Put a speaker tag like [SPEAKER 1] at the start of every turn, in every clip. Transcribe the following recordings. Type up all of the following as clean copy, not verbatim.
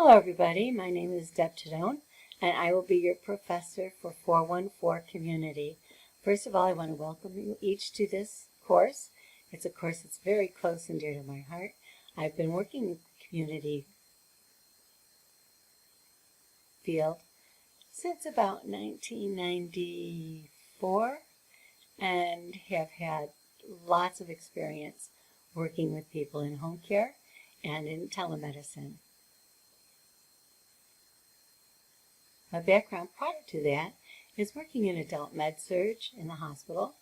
[SPEAKER 1] Hello everybody, my name is Deb Tadone and I will be your professor for 414 Community. First of all, I want to welcome you each to this course. It's a course that's very close and dear to my heart. I've been working in the community field since about 1994 and have had lots of experience working with people in home care and in telemedicine. My background prior to that is working in adult med-surg in the hospital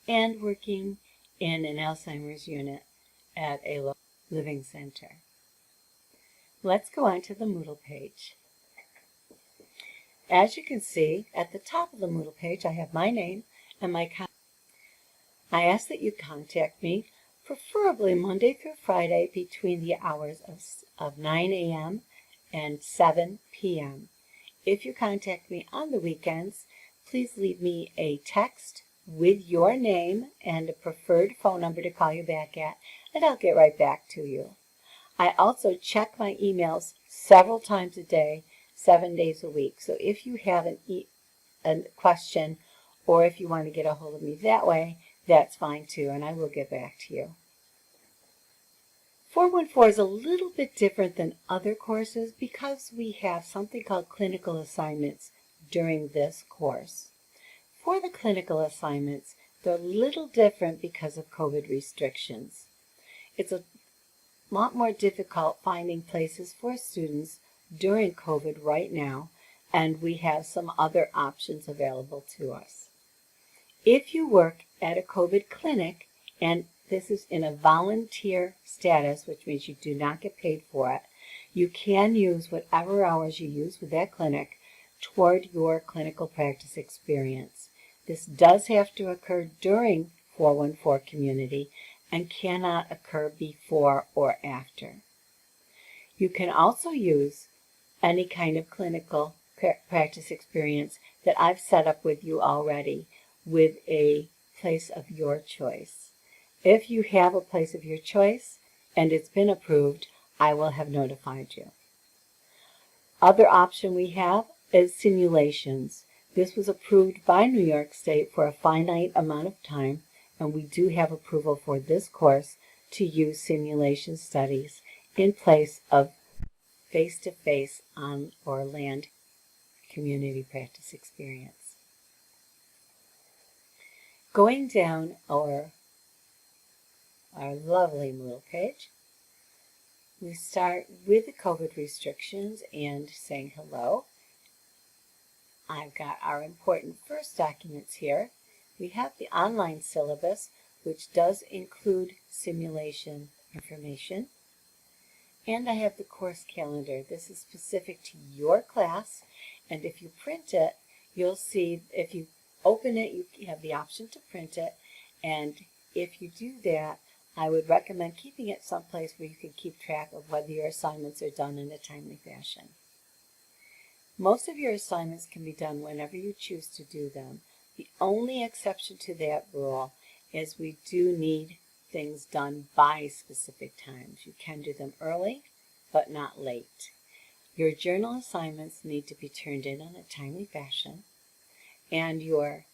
[SPEAKER 1] and working in an Alzheimer's unit at a local living center. Let's go on to the Moodle page. As you can see, at the top of the Moodle page, I have my name and my contact. I ask that you contact me, preferably Monday through Friday between the hours of 9 a.m. and 7 p.m. If you contact me on the weekends, please leave me a text with your name and a preferred phone number to call you back at, and I'll get right back to you. I also check my emails several times a day, 7 days a week. So if you have a question or if you want to get a hold of me that way, that's fine too, and I will get back to you. 414 is a little bit different than other courses because we have something called clinical assignments during this course. For the clinical assignments, they're a little different because of COVID restrictions. It's a lot more difficult finding places for students during COVID right now, and we have some other options available to us. If you work at a COVID clinic, and this is in a volunteer status, which means you do not get paid for it, you can use whatever hours you use with that clinic toward your clinical practice experience. This does have to occur during 414 Community and cannot occur before or after. You can also use any kind of clinical practice experience that I've set up with you already with a place of your choice. If you have a place of your choice and it's been approved, I will have notified you. Other option we have is simulations. This was approved by New York State for a finite amount of time, and we do have approval for this course to use simulation studies in place of face-to-face on or land community practice experience. Going down our lovely Moodle page, we start with the COVID restrictions and saying hello. I've got our important first documents here. We have the online syllabus, which does include simulation information. And I have the course calendar. This is specific to your class, and if you print it, you'll see, if you open it, you have the option to print it, and if you do that, I would recommend keeping it someplace where you can keep track of whether your assignments are done in a timely fashion. Most of your assignments can be done whenever you choose to do them. The only exception to that rule is we do need things done by specific times. You can do them early, but not late. Your journal assignments need to be turned in a timely fashion, and your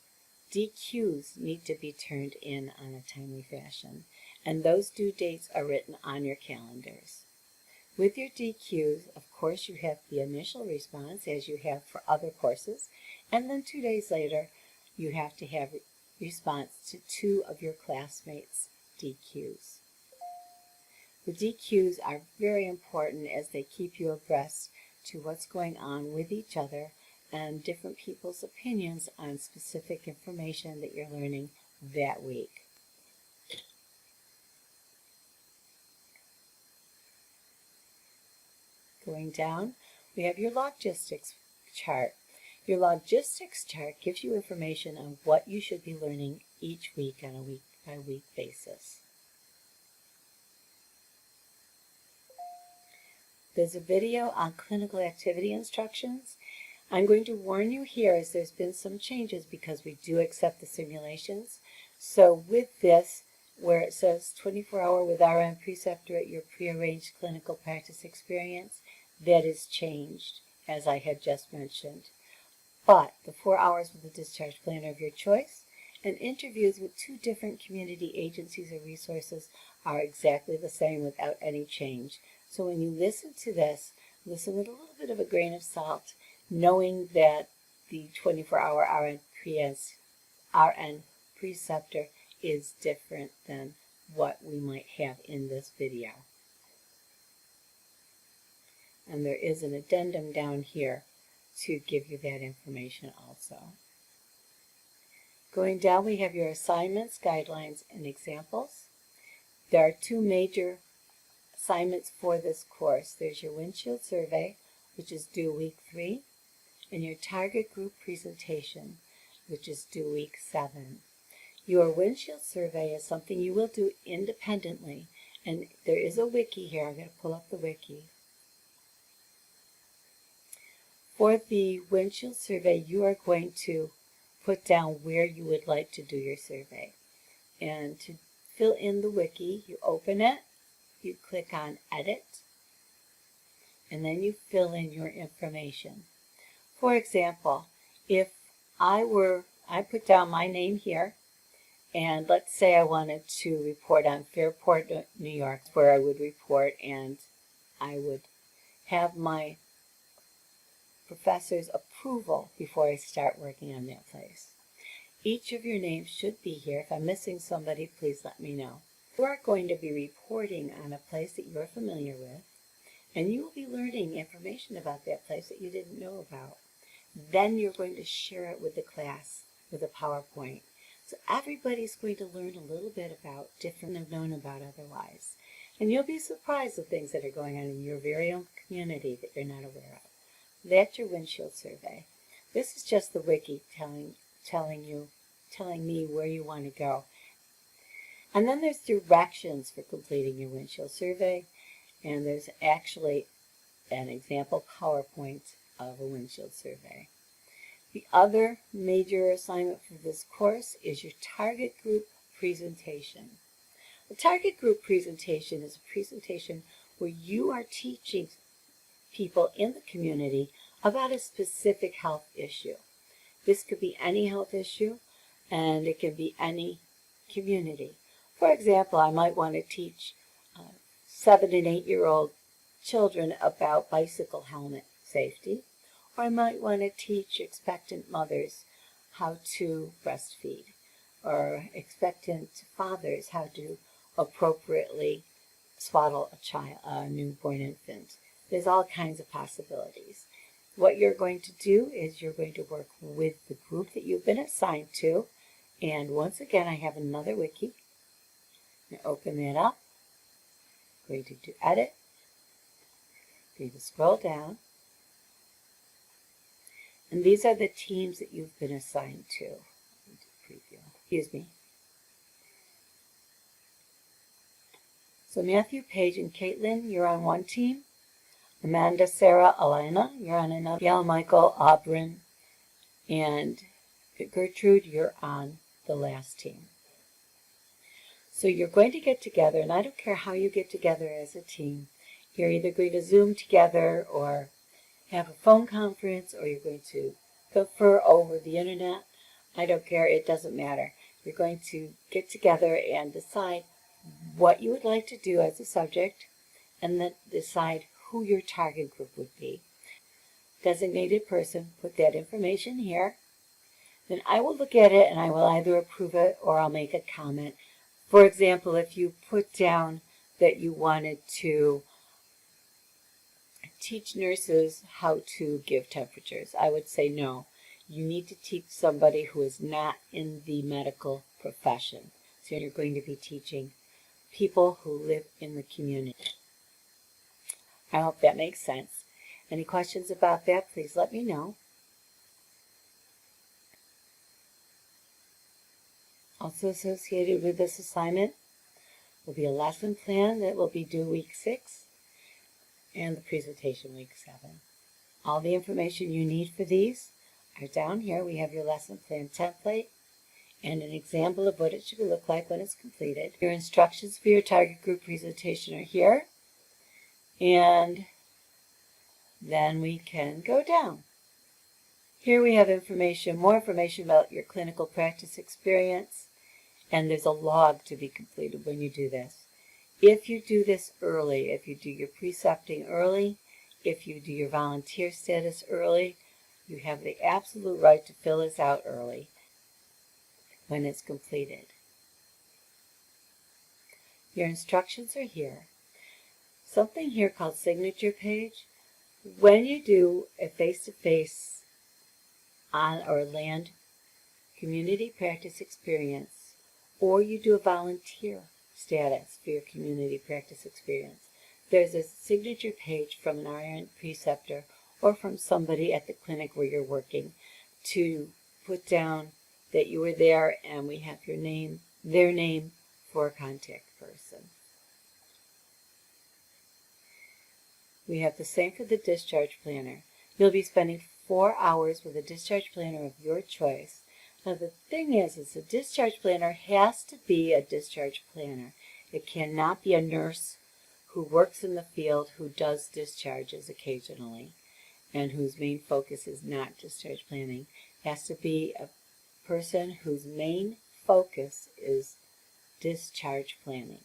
[SPEAKER 1] DQs need to be turned in on a timely fashion, and those due dates are written on your calendars. With your DQs, of course, you have the initial response, as you have for other courses, and then 2 days later, you have to have response to 2 of your classmates' DQs. The DQs are very important as they keep you abreast to what's going on with each other and different people's opinions on specific information that you're learning that week. Going down, we have your logistics chart. Your logistics chart gives you information on what you should be learning each week on a week-by-week basis. There's a video on clinical activity instructions. I'm going to warn you here as there's been some changes because we do accept the simulations. So with this, where it says 24-hour with RN preceptor at your prearranged clinical practice experience, that is changed, as I had just mentioned. But the 4 hours with the discharge planner of your choice and interviews with 2 different community agencies or resources are exactly the same without any change. So when you listen to this, listen with a little bit of a grain of salt, knowing that the 24-hour RN preceptor is different than what we might have in this video. And there is an addendum down here to give you that information also. Going down, we have your assignments, guidelines, and examples. There are 2 major assignments for this course. There's your windshield survey, which is due week 3, and your target group presentation, which is due week 7. Your windshield survey is something you will do independently, and there is a wiki here. I'm going to pull up the wiki. For the windshield survey, you are going to put down where you would like to do your survey. And to fill in the wiki, you open it, you click on Edit, and then you fill in your information. For example, if I put down my name here, and let's say I wanted to report on Fairport, New York, where I would report, and I would have my professor's approval before I start working on that place. Each of your names should be here. If I'm missing somebody, please let me know. You are going to be reporting on a place that you're familiar with, and you will be learning information about that place that you didn't know about. Then you're going to share it with the class with a PowerPoint. So everybody's going to learn a little bit about different than they've known about otherwise. And you'll be surprised at things that are going on in your very own community that you're not aware of. That's your windshield survey. This is just the wiki telling me where you want to go. And then there's directions for completing your windshield survey, and there's actually an example PowerPoint of a windshield survey. The other major assignment for this course is your target group presentation. A target group presentation is a presentation where you are teaching people in the community about a specific health issue. This could be any health issue, and it can be any community. For example, I might want to teach 7 and 8-year-old children about bicycle helmet safety, or I might want to teach expectant mothers how to breastfeed, or expectant fathers how to appropriately swaddle a newborn infant. There's all kinds of possibilities. What you're going to do is you're going to work with the group that you've been assigned to. And once again, I have another wiki. I'm going to open that up. I'm going to do Edit. I'm going to scroll down. And these are the teams that you've been assigned to. Preview. Excuse me. So Matthew, Paige, and Caitlin, you're on one team. Amanda, Sarah, Elena, you're on another. Gail, Michael, Aubryn, and Gertrude, you're on the last team. So you're going to get together, and I don't care how you get together as a team. You're either going to Zoom together or have a phone conference, or you're going to confer over the internet. I don't care. It doesn't matter. You're going to get together and decide what you would like to do as a subject, and then decide who your target group would be. Designated person, put that information here. Then I will look at it and I will either approve it or I'll make a comment. For example, if you put down that you wanted to teach nurses how to give temperatures, I would say no. You need to teach somebody who is not in the medical profession. So you're going to be teaching people who live in the community. I hope that makes sense. Any questions about that, please let me know. Also associated with this assignment will be a lesson plan that will be due week 6 and the presentation week 7. All the information you need for these are down here. We have your lesson plan template and an example of what it should look like when it's completed. Your instructions for your target group presentation are here. And Then we can go down. Here we have more information about your clinical practice experience, and there's a log to be completed when you do this. If you do this early, if you do your precepting early, if you do your volunteer status early, you have the absolute right to fill this out early when it's completed. Your instructions are here. Something here called signature page. When you do a face-to-face on or land community practice experience, or you do a volunteer status for your community practice experience, there's a signature page from an RN preceptor or from somebody at the clinic where you're working to put down that you were there, and we have your name, their name, for a contact person. We have the same for the discharge planner. You'll be spending 4 hours with a discharge planner of your choice. Now the thing is a discharge planner has to be a discharge planner. It cannot be a nurse who works in the field who does discharges occasionally and whose main focus is not discharge planning. It has to be a person whose main focus is discharge planning.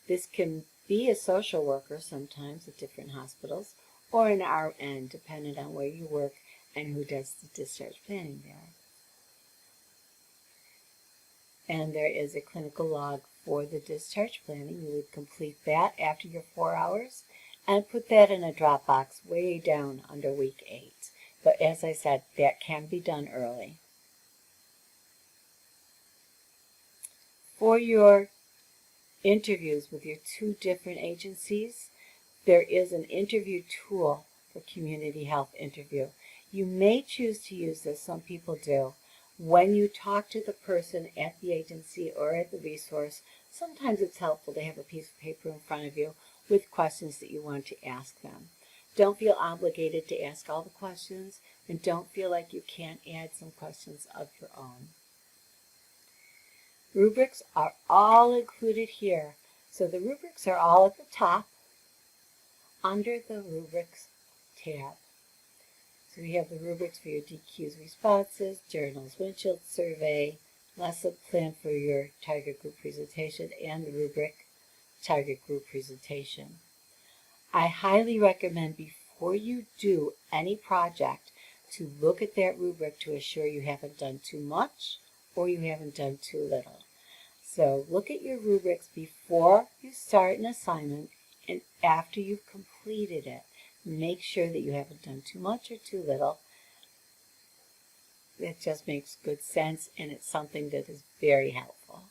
[SPEAKER 1] This can be a social worker sometimes at different hospitals, or an RN, depending on where you work and who does the discharge planning there. And there is a clinical log for the discharge planning. You would complete that after your 4 hours and put that in a Dropbox way down under week 8. But as I said, that can be done early. For your interviews with your 2 different agencies, there is an interview tool for community health interview. You may choose to use this, some people do. When you talk to the person at the agency or at the resource, sometimes it's helpful to have a piece of paper in front of you with questions that you want to ask them. Don't feel obligated to ask all the questions, and don't feel like you can't add some questions of your own. Rubrics are all included here. So the rubrics are all at the top under the rubrics tab. So we have the rubrics for your DQs responses, journals, windshield survey, lesson plan for your target group presentation, and the rubric target group presentation. I highly recommend before you do any project to look at that rubric to assure you haven't done too much or you haven't done too little. So look at your rubrics before you start an assignment and after you've completed it. Make sure that you haven't done too much or too little. It just makes good sense, and it's something that is very helpful.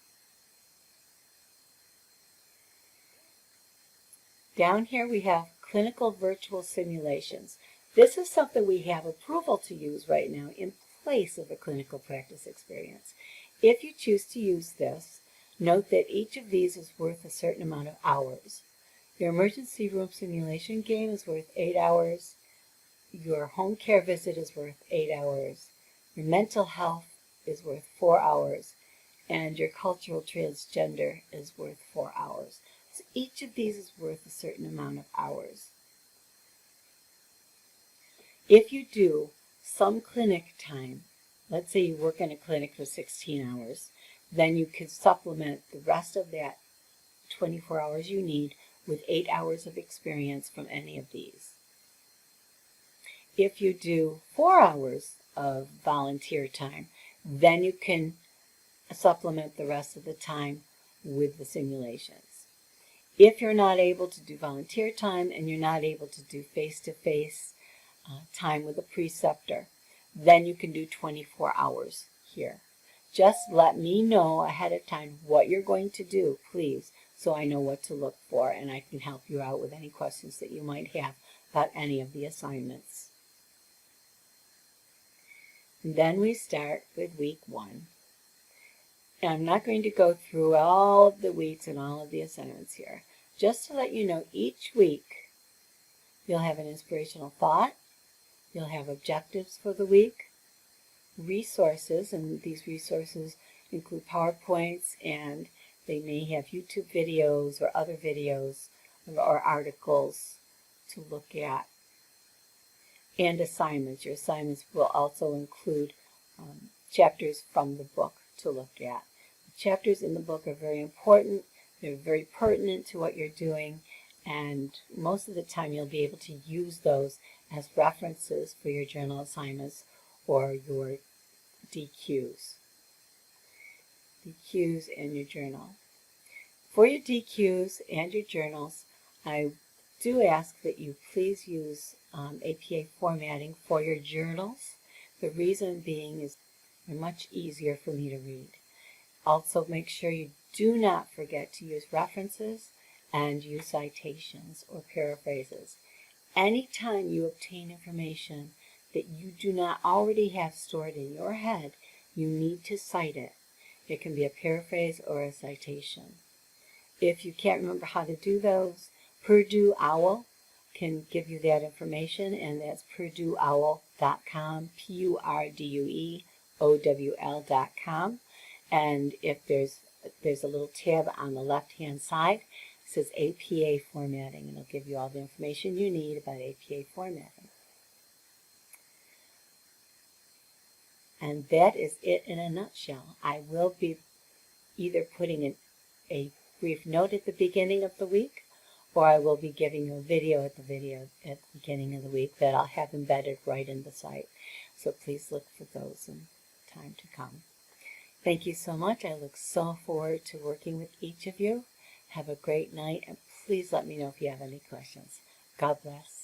[SPEAKER 1] Down here we have clinical virtual simulations. This is something we have approval to use right now in place of a clinical practice experience. If you choose to use this, note that each of these is worth a certain amount of hours. Your emergency room simulation game is worth 8 hours. Your home care visit is worth 8 hours. Your mental health is worth 4 hours. And your cultural transgender is worth 4 hours. So each of these is worth a certain amount of hours. If you do some clinic time, let's say you work in a clinic for 16 hours, then you can supplement the rest of that 24 hours you need with 8 hours of experience from any of these. If you do 4 hours of volunteer time, then you can supplement the rest of the time with the simulations. If you're not able to do volunteer time and you're not able to do face-to-face time with a preceptor, then you can do 24 hours here. Just let me know ahead of time what you're going to do, please, so I know what to look for and I can help you out with any questions that you might have about any of the assignments. And then we start with week 1. And I'm not going to go through all of the weeks and all of the assignments here. Just to let you know, each week you'll have an inspirational thought, you'll have objectives for the week, resources, and these resources include PowerPoints, and they may have YouTube videos or other videos or articles to look at. and assignments. Your assignments will also include chapters from the book to look at. The chapters in the book are very important. They're very pertinent to what you're doing, and most of the time you'll be able to use those as references for your journal assignments or your DQs. DQs and your journal. For your DQs and your journals, I do ask that you please use APA formatting for your journals. The reason being is they're much easier for me to read. Also, make sure you do not forget to use references and use citations or paraphrases. Anytime you obtain information that you do not already have stored in your head, you need to cite it. It can be a paraphrase or a citation. If you can't remember how to do those, Purdue Owl can give you that information, and that's PurdueOwl.com, PurdueOwl.com. And if there's a little tab on the left-hand side, it says APA formatting, and it'll give you all the information you need about APA formatting. And that is it in a nutshell. I will be either putting a brief note at the beginning of the week, or I will be giving you a video at the beginning of the week that I'll have embedded right in the site. So please look for those in time to come. Thank you so much. I look so forward to working with each of you. Have a great night, and please let me know if you have any questions. God bless.